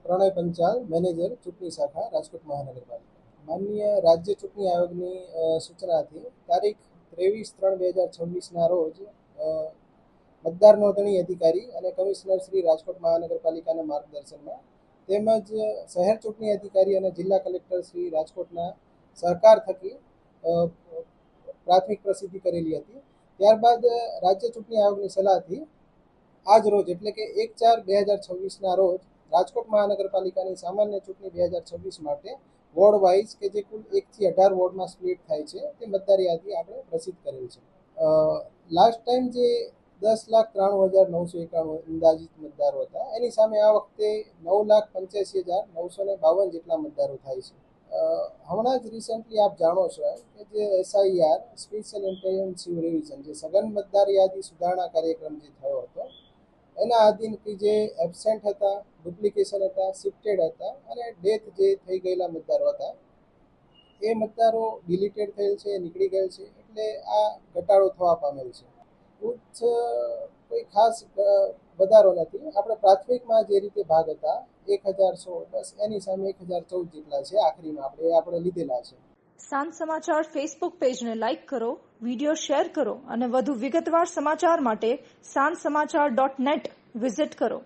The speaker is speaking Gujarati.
પ્રણય પંચાલ, મેનેજર ચૂંટણી શાખા, રાજકોટ મહાનગરપાલિકા. માનનીય રાજ્ય ચૂંટણી આયોગની સૂચનાથી તારીખ 23/3/2026ના રોજ મતદાર નોંધણી અધિકારી અને કમિશનર શ્રી રાજકોટ મહાનગરપાલિકાના માર્ગદર્શનમાં તેમજ શહેર ચૂંટણી અધિકારી અને જિલ્લા કલેક્ટર શ્રી રાજકોટના સહકાર થકી પ્રાથમિક પ્રસિદ્ધિ કરેલી હતી. ત્યારબાદ રાજ્ય ચૂંટણી આયોગની સલાહથી આજ રોજ એટલે કે 1/4/2026ના રોજ રાજકોટ મહાનગરપાલિકાની સામાન્ય ચૂંટણી 2026 માટે વોર્ડ વાઇઝ કે જે કુલ 1 થી 18 વોર્ડમાં સ્પ્લિટ થાય છે તે મતદાર યાદી આપણે પ્રસિદ્ધ કરેલ છે. લાસ્ટ ટાઈમ જે 10,93,991 અંદાજિત મતદારો હતા એની સામે આ વખતે 9,85,952 જેટલા મતદારો થાય છે. હમણાં જ રિસેન્ટલી આપ જાણો છો કે જે SIR સ્પેશિયલ ઇન્ટેન્સિવ રિવિઝન જે સઘન મતદાર યાદી સુધારણા કાર્યક્રમ જે થયો હતો એના આધીન જે એબસેન્ટ હતા, ડુપ્લિકેશન હતા, શિફ્ટેડ હતા અને ડેથ જે થઈ ગયેલા મતદારો હતા એ મતદારો ડિલીટેડ થયેલ છે, નીકળી ગયેલ છે, એટલે આ ઘટાડો થવા પામેલ છે. કોઈ ખાસ વધારો નથી. આપણે પ્રાથમિકમાં જે રીતે ભાગ હતા 1,016, બસ એની સામે 1,014 જેટલા છે આખરીમાં આપણે લીધેલા છે. સાંજ સમાચાર ફેસબુક પેજને લાઇક કરો, વિડીયો શેર કરો અને વધુ વિગતવાર સમાચાર માટે sanssamachar.net વિઝિટ કરો.